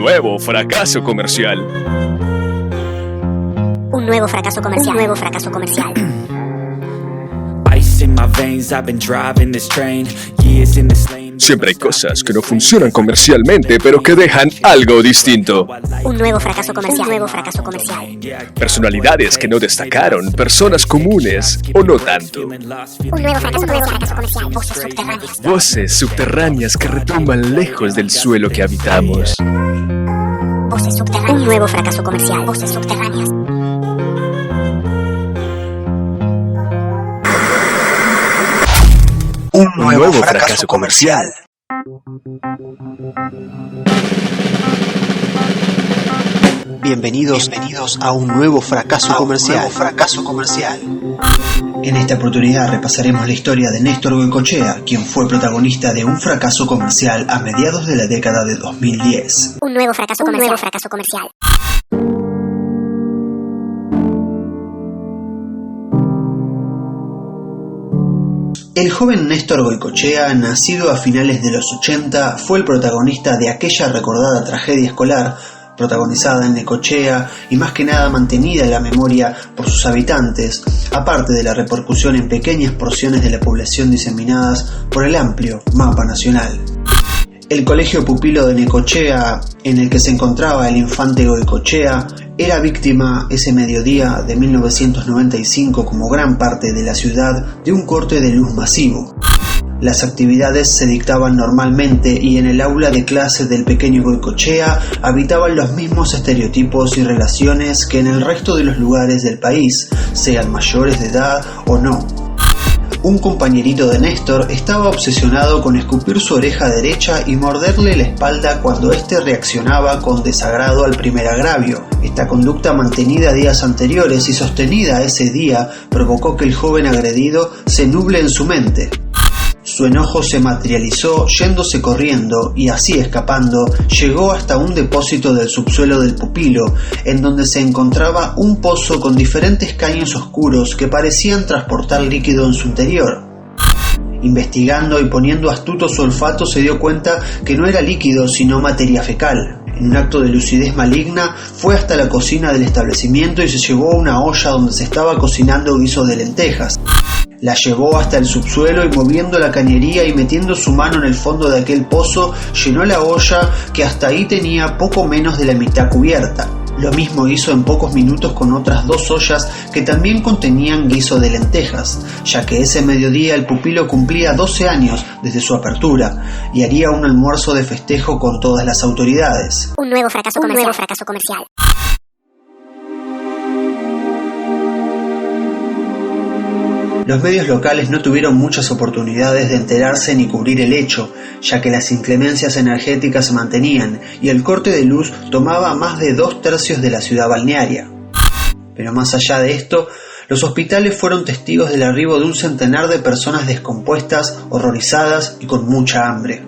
nuevo fracaso comercial. Un nuevo fracaso comercial. Un nuevo fracaso comercial. Siempre hay cosas que no funcionan comercialmente, pero que dejan algo distinto. Un nuevo fracaso comercial. Un nuevo fracaso comercial. Personalidades que no destacaron, personas comunes o no tanto. Un nuevo fracaso comercial. Voces subterráneas. Voces subterráneas que retumban lejos del suelo que habitamos. Voces subterráneas. Un nuevo fracaso comercial. Voces subterráneas. Un nuevo fracaso comercial. Bienvenidos a un nuevo fracaso comercial. En esta oportunidad repasaremos la historia de Néstor Goicoechea, quien fue protagonista de un fracaso comercial a mediados de la década de 2010. Un nuevo fracaso comercial. Un nuevo fracaso comercial. El joven Néstor Goicoechea, nacido a finales de los 80, fue el protagonista de aquella recordada tragedia escolar, protagonizada en Necochea y más que nada mantenida en la memoria por sus habitantes, aparte de la repercusión en pequeñas porciones de la población diseminadas por el amplio mapa nacional. El colegio pupilo de Necochea, en el que se encontraba el infante Goicoechea, era víctima ese mediodía de 1995, como gran parte de la ciudad, de un corte de luz masivo. Las actividades se dictaban normalmente y en el aula de clase del pequeño Goicoechea habitaban los mismos estereotipos y relaciones que en el resto de los lugares del país, sean mayores de edad o no. Un compañerito de Néstor estaba obsesionado con escupir su oreja derecha y morderle la espalda cuando éste reaccionaba con desagrado al primer agravio. Esta conducta, mantenida días anteriores y sostenida ese día, provocó que el joven agredido se nuble en su mente. Su enojo se materializó yéndose corriendo y así escapando llegó hasta un depósito del subsuelo del pupilo, en donde se encontraba un pozo con diferentes caños oscuros que parecían transportar líquido en su interior. Investigando y poniendo astuto su olfato, se dio cuenta que no era líquido sino materia fecal. En un acto de lucidez maligna, fue hasta la cocina del establecimiento y se llevó una olla donde se estaba cocinando guiso de lentejas. La llevó hasta el subsuelo y, moviendo la cañería y metiendo su mano en el fondo de aquel pozo, llenó la olla, que hasta ahí tenía poco menos de la mitad cubierta. Lo mismo hizo en pocos minutos con otras 2 ollas que también contenían guiso de lentejas, ya que ese mediodía el pupilo cumplía 12 años desde su apertura y haría un almuerzo de festejo con todas las autoridades. Un nuevo fracaso comercial. Un nuevo fracaso comercial. Los medios locales no tuvieron muchas oportunidades de enterarse ni cubrir el hecho, ya que las inclemencias energéticas se mantenían y el corte de luz tomaba más de 2/3 de la ciudad balnearia. Pero más allá de esto, los hospitales fueron testigos del arribo de un centenar de personas descompuestas, horrorizadas y con mucha hambre.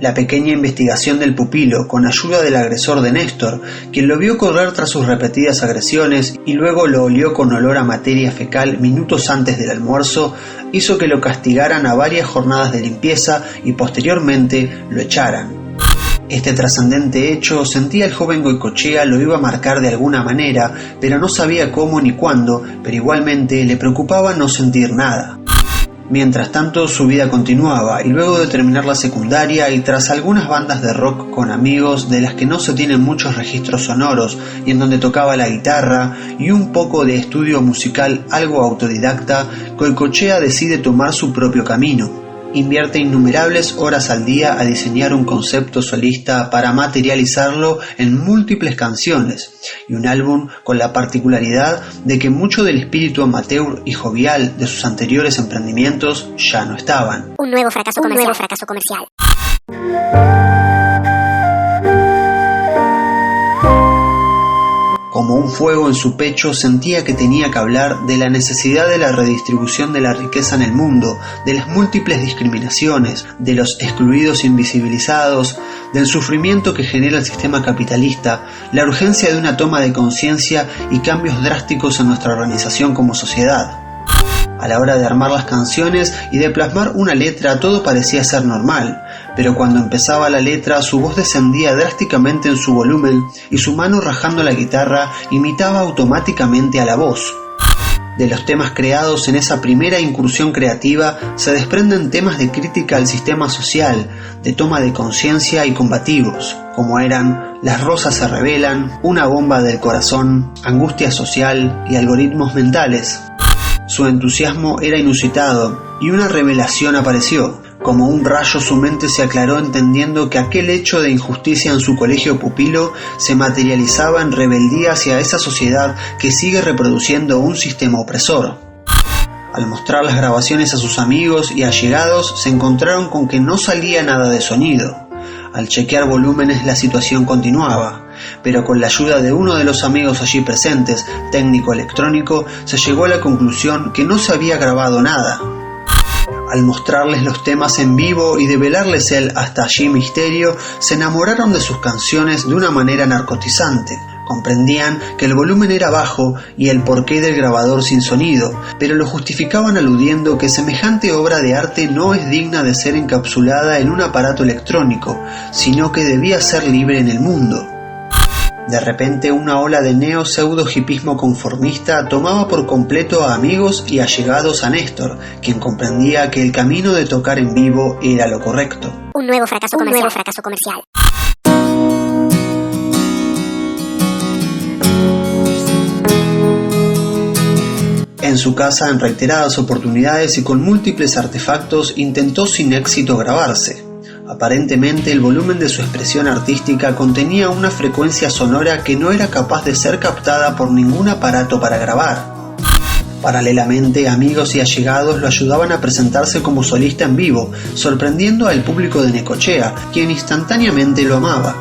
La pequeña investigación del pupilo, con ayuda del agresor de Néstor, quien lo vio correr tras sus repetidas agresiones y luego lo olió con olor a materia fecal minutos antes del almuerzo, hizo que lo castigaran a varias jornadas de limpieza y posteriormente lo echaran. Este trascendente hecho, sentía el joven Goicoechea, lo iba a marcar de alguna manera, pero no sabía cómo ni cuándo, pero igualmente le preocupaba no sentir nada. Mientras tanto, su vida continuaba y luego de terminar la secundaria y tras algunas bandas de rock con amigos de las que no se tienen muchos registros sonoros y en donde tocaba la guitarra y un poco de estudio musical algo autodidacta, Goicoechea decide tomar su propio camino. Invierte innumerables horas al día a diseñar un concepto solista para materializarlo en múltiples canciones y un álbum con la particularidad de que mucho del espíritu amateur y jovial de sus anteriores emprendimientos ya no estaban. Un nuevo fracaso comercial. Un nuevo fracaso comercial. Como un fuego en su pecho, sentía que tenía que hablar de la necesidad de la redistribución de la riqueza en el mundo, de las múltiples discriminaciones, de los excluidos invisibilizados, del sufrimiento que genera el sistema capitalista, la urgencia de una toma de conciencia y cambios drásticos en nuestra organización como sociedad. A la hora de armar las canciones y de plasmar una letra, todo parecía ser normal, pero cuando empezaba la letra su voz descendía drásticamente en su volumen y su mano rajando la guitarra imitaba automáticamente a la voz. De los temas creados en esa primera incursión creativa se desprenden temas de crítica al sistema social, de toma de conciencia y combativos, como eran Las rosas se revelan, Una bomba del corazón, Angustia social y Algoritmos mentales. Su entusiasmo era inusitado y una revelación apareció. Como un rayo su mente se aclaró entendiendo que aquel hecho de injusticia en su colegio pupilo se materializaba en rebeldía hacia esa sociedad que sigue reproduciendo un sistema opresor. Al mostrar las grabaciones a sus amigos y allegados se encontraron con que no salía nada de sonido. Al chequear volúmenes la situación continuaba, pero con la ayuda de uno de los amigos allí presentes, técnico electrónico, se llegó a la conclusión que no se había grabado nada. Al mostrarles los temas en vivo y develarles el hasta allí misterio, se enamoraron de sus canciones de una manera narcotizante. Comprendían que el volumen era bajo y el porqué del grabador sin sonido, pero lo justificaban aludiendo que semejante obra de arte no es digna de ser encapsulada en un aparato electrónico, sino que debía ser libre en el mundo. De repente una ola de neo-pseudo-hipismo conformista tomaba por completo a amigos y allegados a Néstor, quien comprendía que el camino de tocar en vivo era lo correcto. Un nuevo fracaso comercial. En su casa, en reiteradas oportunidades y con múltiples artefactos, intentó sin éxito grabarse. Aparentemente el volumen de su expresión artística contenía una frecuencia sonora que no era capaz de ser captada por ningún aparato para grabar. Paralelamente, amigos y allegados lo ayudaban a presentarse como solista en vivo, sorprendiendo al público de Necochea, quien instantáneamente lo amaba.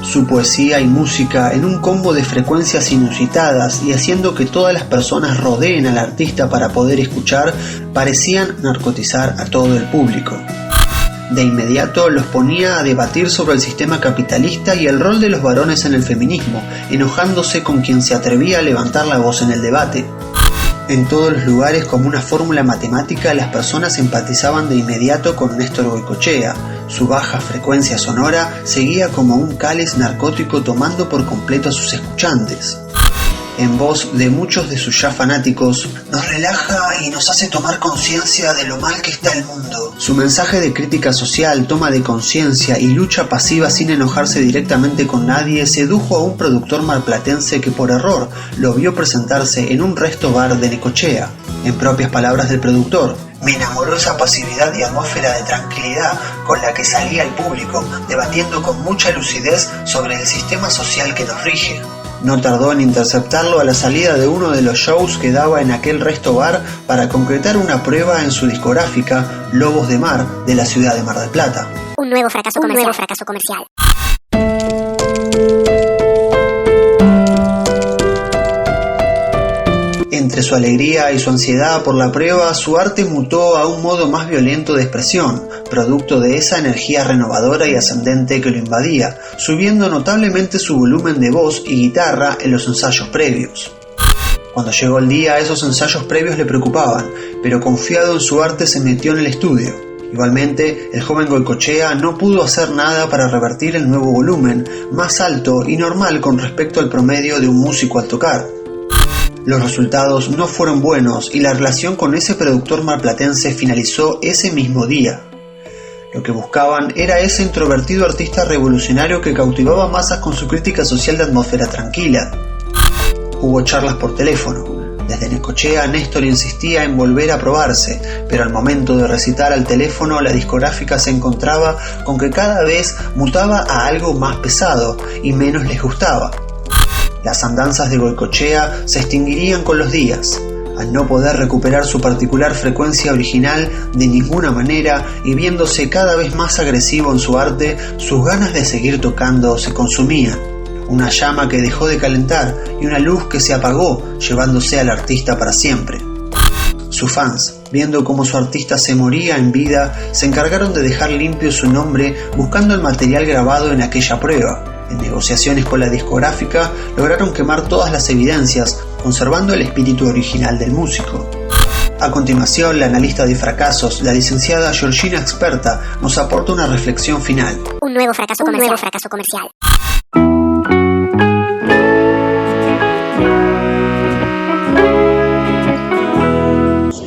Su poesía y música, en un combo de frecuencias inusitadas y haciendo que todas las personas rodeen al artista para poder escuchar, parecían narcotizar a todo el público. De inmediato los ponía a debatir sobre el sistema capitalista y el rol de los varones en el feminismo, enojándose con quien se atrevía a levantar la voz en el debate. En todos los lugares, como una fórmula matemática, las personas empatizaban de inmediato con Néstor Goycochea. Su baja frecuencia sonora seguía como un cáliz narcótico tomando por completo a sus escuchantes. En voz de muchos de sus ya fanáticos, nos relaja y nos hace tomar conciencia de lo mal que está el mundo. Su mensaje de crítica social, toma de conciencia y lucha pasiva sin enojarse directamente con nadie sedujo a un productor marplatense que por error lo vio presentarse en un resto bar de Necochea. En propias palabras del productor, me enamoró esa pasividad y atmósfera de tranquilidad con la que salía el público, debatiendo con mucha lucidez sobre el sistema social que nos rige. No tardó en interceptarlo a la salida de uno de los shows que daba en aquel resto bar para concretar una prueba en su discográfica Lobos de Mar de la ciudad de Mar del Plata. Un nuevo fracaso comercial. Entre su alegría y su ansiedad por la prueba, su arte mutó a un modo más violento de expresión, producto de esa energía renovadora y ascendente que lo invadía, subiendo notablemente su volumen de voz y guitarra en los ensayos previos. Cuando llegó el día, esos ensayos previos le preocupaban, pero confiado en su arte se metió en el estudio. Igualmente, el joven Goycochea no pudo hacer nada para revertir el nuevo volumen, más alto y normal con respecto al promedio de un músico al tocar. Los resultados no fueron buenos y la relación con ese productor marplatense finalizó ese mismo día. Lo que buscaban era ese introvertido artista revolucionario que cautivaba masas con su crítica social de atmósfera tranquila. Hubo charlas por teléfono. Desde Necochea, Néstor insistía en volver a probarse, pero al momento de recitar al teléfono, la discográfica se encontraba con que cada vez mutaba a algo más pesado y menos les gustaba. Las andanzas de Goycochea se extinguirían con los días. Al no poder recuperar su particular frecuencia original de ninguna manera y viéndose cada vez más agresivo en su arte, sus ganas de seguir tocando se consumían. Una llama que dejó de calentar y una luz que se apagó, llevándose al artista para siempre. Sus fans, viendo cómo su artista se moría en vida, se encargaron de dejar limpio su nombre buscando el material grabado en aquella prueba. En negociaciones con la discográfica, lograron quemar todas las evidencias, conservando el espíritu original del músico. A continuación, la analista de fracasos, la licenciada Georgina Experta, nos aporta una reflexión final. Un nuevo fracaso comercial.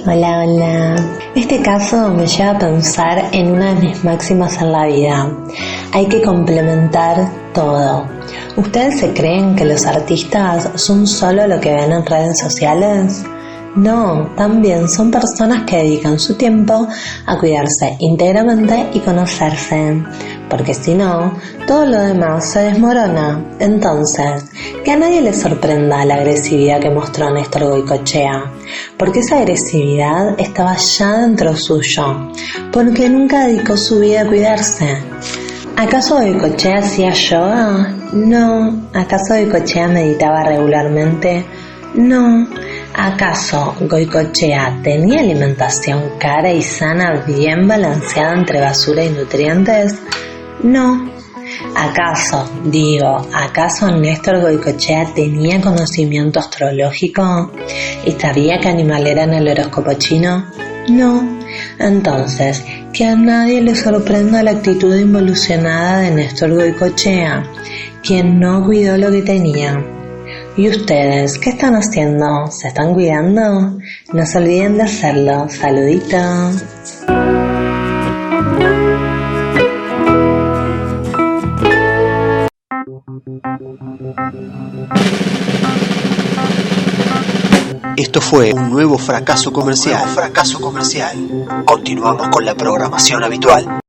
Hola. Este caso me lleva a pensar en una de mis máximas en la vida. Hay que complementar todo. ¿Ustedes se creen que los artistas son solo lo que ven en redes sociales? No, también son personas que dedican su tiempo a cuidarse íntegramente y conocerse, porque si no, todo lo demás se desmorona. Entonces, que a nadie le sorprenda la agresividad que mostró Néstor Goycochea, porque esa agresividad estaba ya dentro suyo, porque nunca dedicó su vida a cuidarse. ¿Acaso Goycochea hacía yoga? No. ¿Acaso Goycochea meditaba regularmente? No. ¿Acaso Goycochea tenía alimentación cara y sana bien balanceada entre basura y nutrientes? No. ¿Acaso Néstor Goycochea tenía conocimiento astrológico y sabía qué animal era en el horóscopo chino? No. Entonces, que a nadie le sorprenda la actitud involucionada de Néstor Goycochea, quien no cuidó lo que tenía. ¿Y ustedes qué están haciendo? ¿Se están cuidando? No se olviden de hacerlo. Saluditos. Esto fue un nuevo fracaso comercial. Continuamos con la programación habitual.